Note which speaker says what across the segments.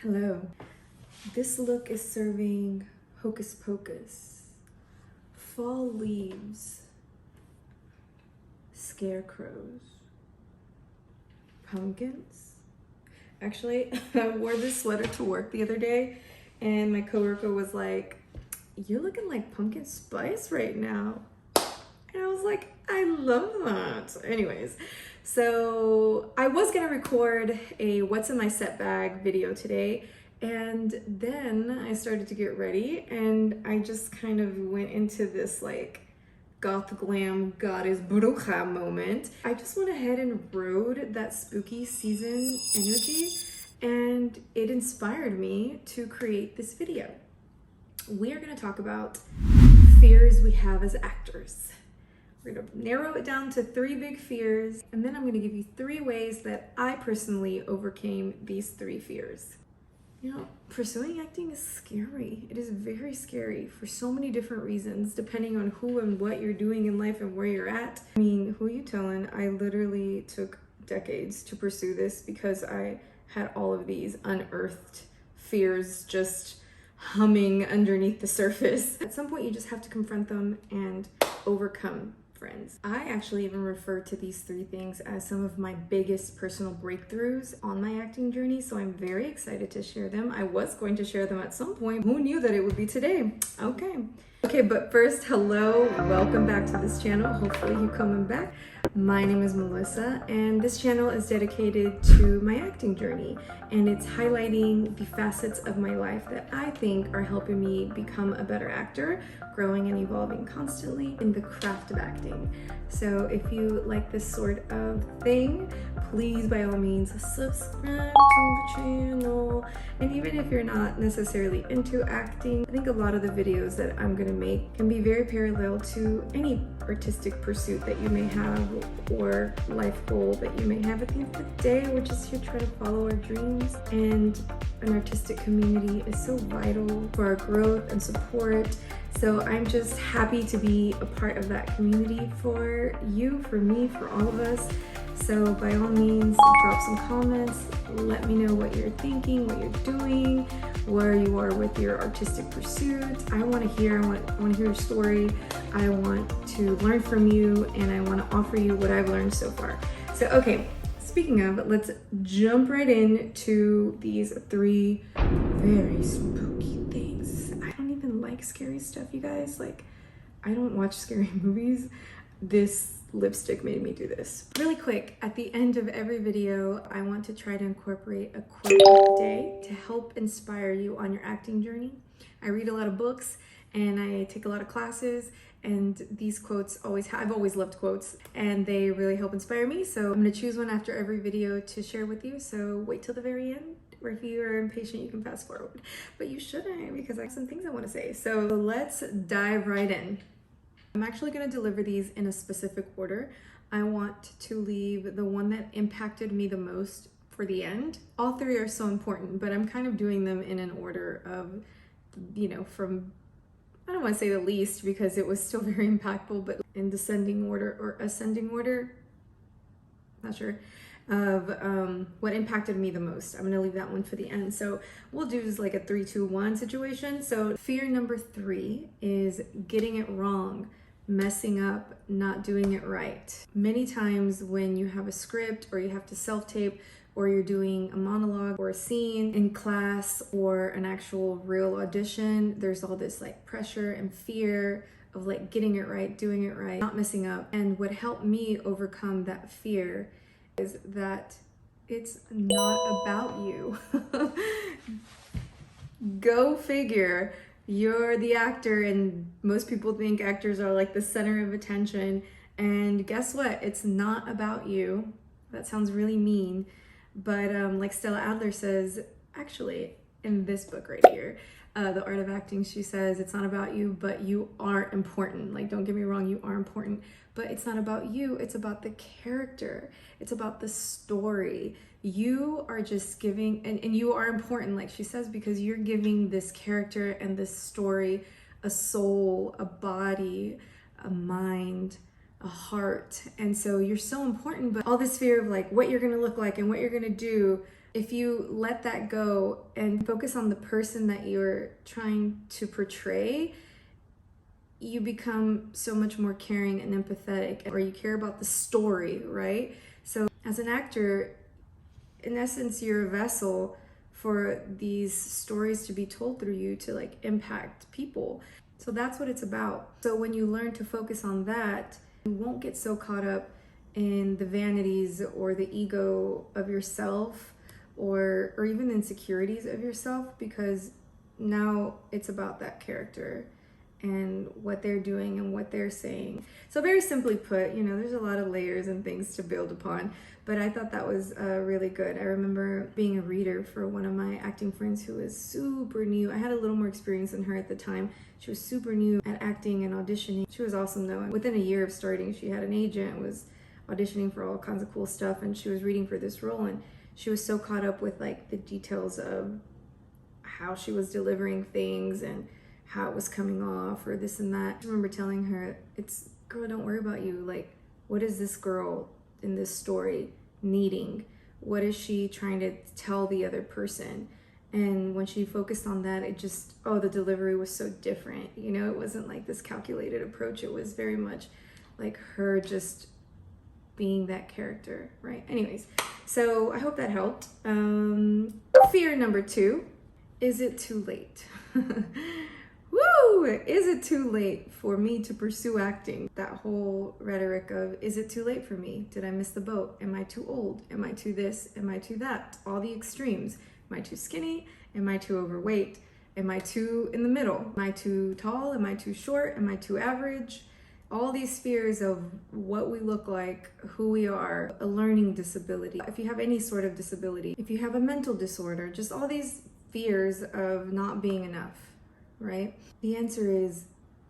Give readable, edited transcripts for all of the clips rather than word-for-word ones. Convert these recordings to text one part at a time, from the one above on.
Speaker 1: Hello. This look is serving hocus pocus, fall leaves, scarecrows, pumpkins. Actually, I wore this sweater to work the other day and my coworker was like, "You're looking like pumpkin spice right now." And I was like, I love that. Anyways, so I was gonna record a what's in my set bag video today, and then I started to get ready and I just kind of went into this like goth glam goddess bruja moment. I just went ahead and rode that spooky season energy and it inspired me to create this video. We are gonna talk about fears we have as actors. We're gonna narrow it down to 3 big fears, and then I'm gonna give you 3 ways that I personally overcame these 3 fears. You know, pursuing acting is scary. It is very scary for so many different reasons, depending on who and what you're doing in life and where you're at. I mean, who you telling? I literally took decades to pursue this because I had all of these unearthed fears just humming underneath the surface. At some point, you just have to confront them and overcome. Friends. I actually even refer to these 3 things as some of my biggest personal breakthroughs on my acting journey, so I'm very excited to share them. I was going to share them at some point. Who knew that it would be today? Okay, but first, hello, welcome back to this channel. Hopefully you're coming back. My name is Melissa, and this channel is dedicated to my acting journey, and it's highlighting the facets of my life that I think are helping me become a better actor, growing and evolving constantly in the craft of acting. So if you like this sort of thing, please by all means subscribe to the channel. And even if you're not necessarily into acting, I think a lot of the videos that I'm gonna make can be very parallel to any artistic pursuit that you may have or life goal that you may have. At the end of the day, we're just here trying to follow our dreams, and an artistic community is so vital for our growth and support. So I'm just happy to be a part of that community for you, for me, for all of us. So by all means, drop some comments, let me know what you're thinking, what you're doing, where you are with your artistic pursuits. I want to hear, I want to hear your story. I want to learn from you, and I want to offer you what I've learned so far. So okay, speaking of, let's jump right into these 3 very spooky things. I don't even like scary stuff, you guys. Like, I don't watch scary movies. This lipstick made me do this. Really quick, at the end of every video, I want to try to incorporate a quote of the day to help inspire you on your acting journey. I read a lot of books and I take a lot of classes, and these quotes I've always loved quotes, and they really help inspire me. So I'm gonna choose one after every video to share with you. So wait till the very end, or if you are impatient, you can fast forward. But you shouldn't, because I have some things I want to say. So let's dive right in. I'm actually going to deliver these in a specific order. I want to leave the one that impacted me the most for the end. All 3 are so important, but I'm kind of doing them in an order of, you know, from, I don't want to say the least because it was still very impactful, but in descending order or ascending order, not sure, of what impacted me the most. I'm gonna leave that one for the end. So we'll do just like a 3, 2, 1 situation. So fear number 3 is getting it wrong, messing up, not doing it right. Many times when you have a script or you have to self-tape, or you're doing a monologue or a scene in class or an actual real audition, there's all this like pressure and fear of like getting it right, doing it right, not messing up. And what helped me overcome that fear is that it's not about you. Go figure. You're the actor, and most people think actors are like the center of attention. And guess what? It's not about you. That sounds really mean, but like Stella Adler says, actually, in this book right here, The Art of Acting, she says, it's not about you, but you are important. Like, don't get me wrong, you are important, but it's not about you. It's about the character. It's about the story. You are just giving, and you are important, like she says, because you're giving this character and this story a soul, a body, a mind, a heart. And so you're so important, but all this fear of like what you're gonna look like and what you're gonna do If you let that go and focus on the person that you're trying to portray, you become so much more caring and empathetic, or you care about the story, right? So as an actor, in essence, you're a vessel for these stories to be told through you to like impact people. So that's what it's about. So when you learn to focus on that, you won't get so caught up in the vanities or the ego of yourself, or even insecurities of yourself, because now it's about that character and what they're doing and what they're saying. So very simply put, there's a lot of layers and things to build upon, but I thought that was really good. I remember being a reader for one of my acting friends who was super new. I had a little more experience than her at the time. She was super new at acting and auditioning. She was awesome though. And within a year of starting, she had an agent, was auditioning for all kinds of cool stuff, and she was reading for this role, and she was so caught up with like the details of how she was delivering things and how it was coming off or this and that. I remember telling her, girl, don't worry about you. Like, what is this girl in this story needing? What is she trying to tell the other person? And when she focused on that, the delivery was so different. It wasn't like this calculated approach. It was very much like her just being that character, right? Anyways, so I hope that helped. Fear number 2, is it too late? Woo! Is it too late for me to pursue acting? That whole rhetoric of, is it too late for me? Did I miss the boat? Am I too old? Am I too this? Am I too that? All the extremes. Am I too skinny? Am I too overweight? Am I too in the middle? Am I too tall? Am I too short? Am I too average? All these fears of what we look like, who we are, a learning disability, if you have any sort of disability, if you have a mental disorder, just all these fears of not being enough, right? The answer is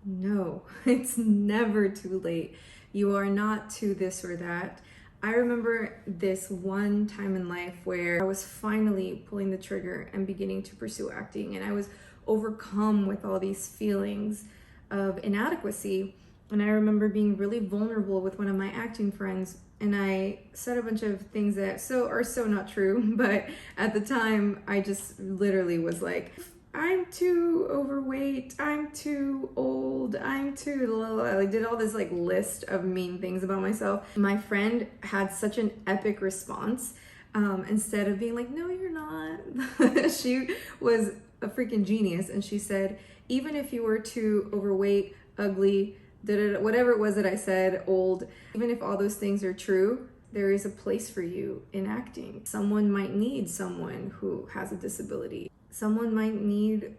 Speaker 1: no. It's never too late. You are not too this or that. I remember this one time in life where I was finally pulling the trigger and beginning to pursue acting, and I was overcome with all these feelings of inadequacy. And I remember being really vulnerable with one of my acting friends, and I said a bunch of things that are so not true, but at the time I just literally was like, I'm too overweight, I'm too old, I'm too low. I did all this like list of mean things about myself. My friend had such an epic response. Instead of being like, no, you're not. She was a freaking genius, and she said, even if you were too overweight, ugly, whatever it was that I said, old, even if all those things are true, there is a place for you in acting. Someone might need someone who has a disability. Someone might need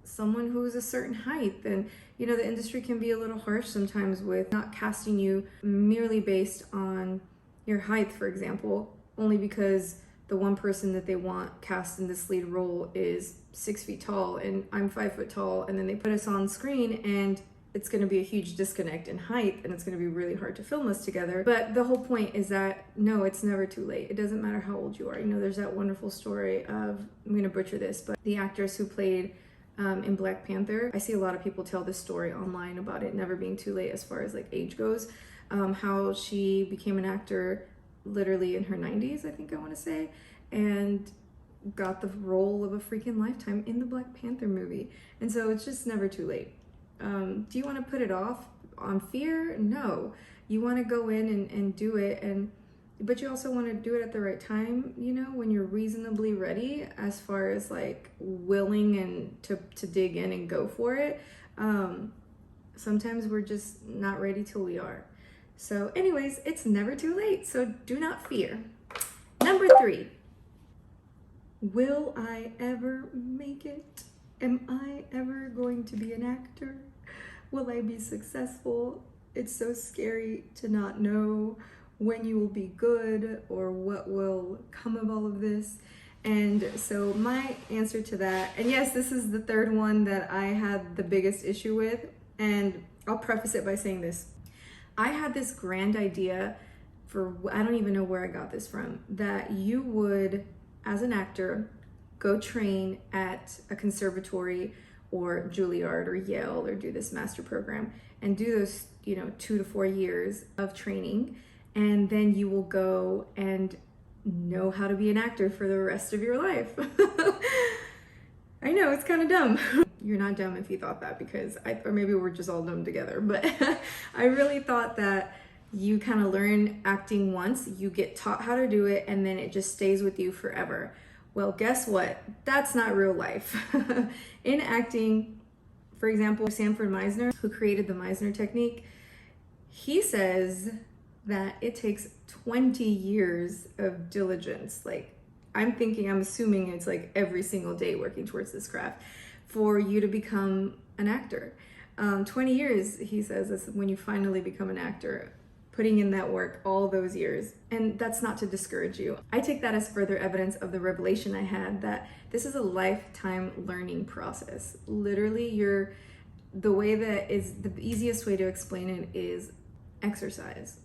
Speaker 1: someone who's a certain height. And the industry can be a little harsh sometimes with not casting you merely based on your height, for example, only because the one person that they want cast in this lead role is 6 feet tall and I'm 5 foot tall, and then they put us on screen and it's going to be a huge disconnect in height, and it's going to be really hard to film us together. But the whole point is that no, it's never too late. It doesn't matter how old you are. There's that wonderful story of, I'm going to butcher this, but the actress who played in Black Panther. I see a lot of people tell this story online about it never being too late as far as like age goes. How she became an actor literally in her 90s, I think I want to say, and got the role of a freaking lifetime in the Black Panther movie. And so it's just never too late. Do you want to put it off on fear? No. You want to go in and do it, but you also want to do it at the right time, when you're reasonably ready as far as like willing and to dig in and go for it. Sometimes we're just not ready till we are. So anyways, it's never too late, so do not fear. Number 3, will I ever make it? Am I ever going to be an actor? Will I be successful? It's so scary to not know when you will be good or what will come of all of this. And so my answer to that, and yes, this is the third one that I had the biggest issue with, and I'll preface it by saying this. I had this grand idea I don't even know where I got this from, that you would, as an actor, go train at a conservatory or Juilliard or Yale, or do this master program and do those 2 to 4 years of training, and then you will go and know how to be an actor for the rest of your life. I know, it's kind of dumb. You're not dumb if you thought that, because or maybe we're just all dumb together, but I really thought that you kind of learn acting once, you get taught how to do it, and then it just stays with you forever. Well, guess what? That's not real life. In acting, for example, Sanford Meisner, who created the Meisner technique, he says that it takes 20 years of diligence. Like, I'm assuming it's like every single day working towards this craft for you to become an actor. 20 years, he says, is when you finally become an actor, putting in that work all those years. And that's not to discourage you. I take that as further evidence of the revelation I had that this is a lifetime learning process. Literally, the way that is the easiest way to explain it is exercise,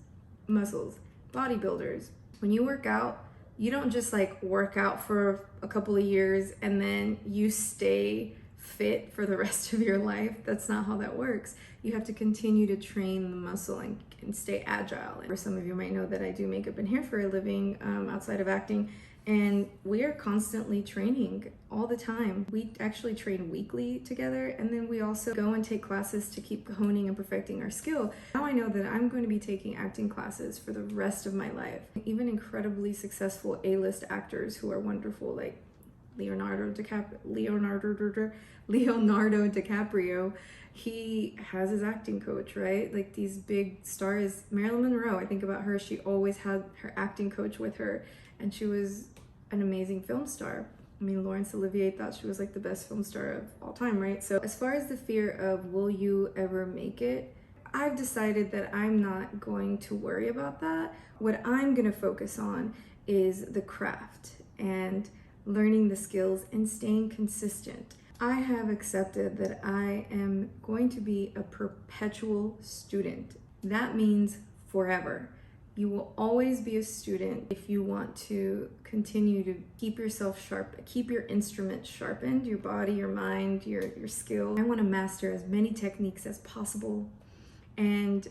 Speaker 1: muscles, bodybuilders. When you work out, you don't just like work out for a couple of years and then you stay fit for the rest of your life. That's not how that works. You have to continue to train the muscle and stay agile. And some of you might know that I do makeup and hair for a living outside of acting, and we are constantly training all the time. We actually train weekly together, and then we also go and take classes to keep honing and perfecting our skill. Now I know that I'm going to be taking acting classes for the rest of my life. Even incredibly successful A-list actors who are wonderful, like Leonardo DiCaprio, he has his acting coach, right? Like these big stars, Marilyn Monroe, I think about her, she always had her acting coach with her, and she was an amazing film star. I mean, Laurence Olivier thought she was like the best film star of all time, right? So as far as the fear of will you ever make it, I've decided that I'm not going to worry about that. What I'm gonna focus on is the craft and learning the skills and staying consistent. I have accepted that I am going to be a perpetual student. That means forever. You will always be a student if you want to continue to keep yourself sharp, keep your instrument sharpened, your body, your mind, your skill. I want to master as many techniques as possible. And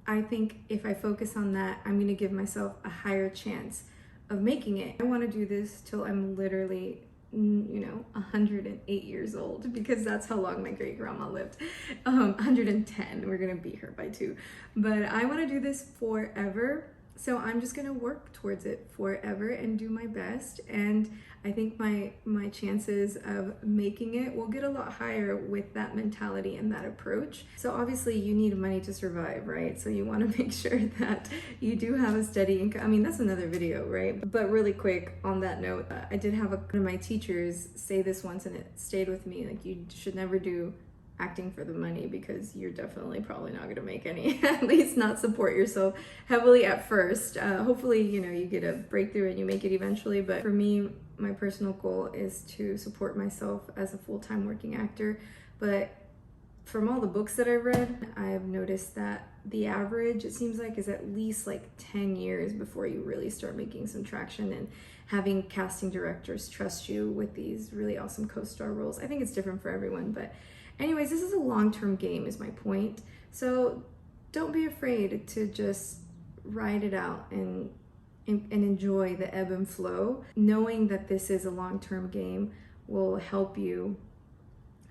Speaker 1: I think if I focus on that, I'm going to give myself a higher chance of making it. I want to do this till I'm literally 108 years old, because that's how long my great grandma lived. 110, we're gonna beat her by 2. But I want to do this forever, so I'm just gonna work towards it forever and do my best. And I think my chances of making it will get a lot higher with that mentality and that approach. So obviously you need money to survive, right? So you want to make sure that you do have a steady income. I mean, that's another video, right? But really quick on that note, I did have one of my teachers say this once, and it stayed with me. Like, you should never do acting for the money, because you're definitely probably not going to make any, at least not support yourself heavily at first. Hopefully, you get a breakthrough and you make it eventually. But for me, my personal goal is to support myself as a full-time working actor. But from all the books that I've read, I've noticed that the average, it seems like, is at least like 10 years before you really start making some traction and having casting directors trust you with these really awesome co-star roles. I think it's different for everyone, but anyways, this is a long-term game is my point. So don't be afraid to just ride it out and enjoy the ebb and flow. Knowing that this is a long-term game will help you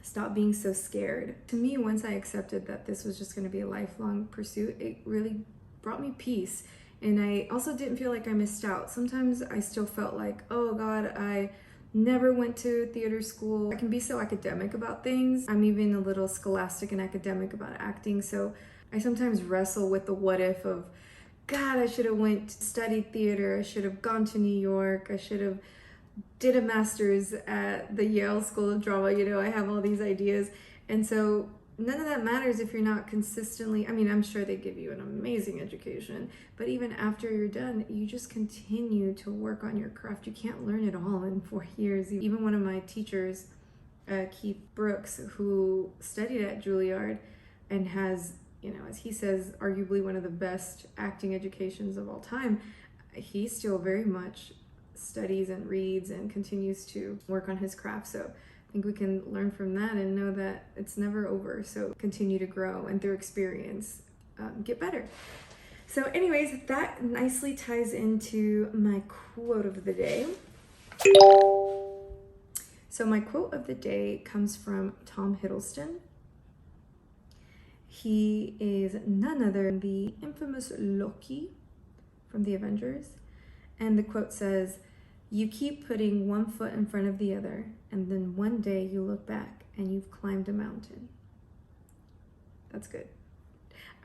Speaker 1: stop being so scared. To me, once I accepted that this was just going to be a lifelong pursuit, it really brought me peace. And I also didn't feel like I missed out. Sometimes I still felt like, oh God, I never went to theater school. I can be so academic about things. I'm even a little scholastic and academic about acting. So I sometimes wrestle with the what if of, God, I should have studied theater. I should have gone to New York. I should have did a master's at the Yale School of Drama. I have all these ideas. And so none of that matters if you're not consistently, I mean, I'm sure they give you an amazing education, but even after you're done, you just continue to work on your craft. You can't learn it all in 4 years. Even one of my teachers, Keith Brooks, who studied at Juilliard and has, as he says, arguably one of the best acting educations of all time, he still very much studies and reads and continues to work on his craft. So I think we can learn from that and know that it's never over. So continue to grow and through experience, get better. So anyways, that nicely ties into my quote of the day. So my quote of the day comes from Tom Hiddleston. He is none other than the infamous Loki from the Avengers. And the quote says, "You keep putting one foot in front of the other, and then one day you look back and you've climbed a mountain." That's good.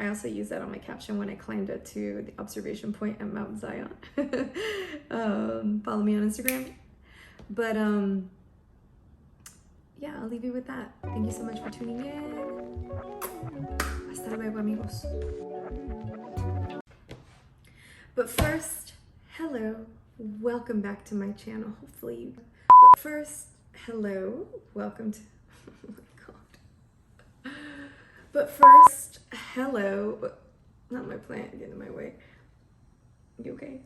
Speaker 1: I also use that on my caption when I climbed up to the observation point at Mount Zion. Follow me on Instagram. But yeah, I'll leave you with that. Thank you so much for tuning in. Hasta luego, amigos. But first, hello, welcome back to my channel. Hopefully you. But first, hello, welcome to. Oh my god. But first, hello. Not my plant getting in my way. You okay?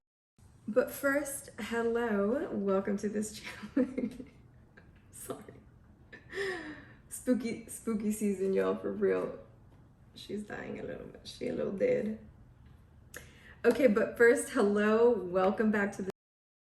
Speaker 1: But first, hello, welcome to this channel. Sorry. Spooky season, y'all, for real. She's dying a little bit. She a little dead. Okay, but first, hello, welcome back to the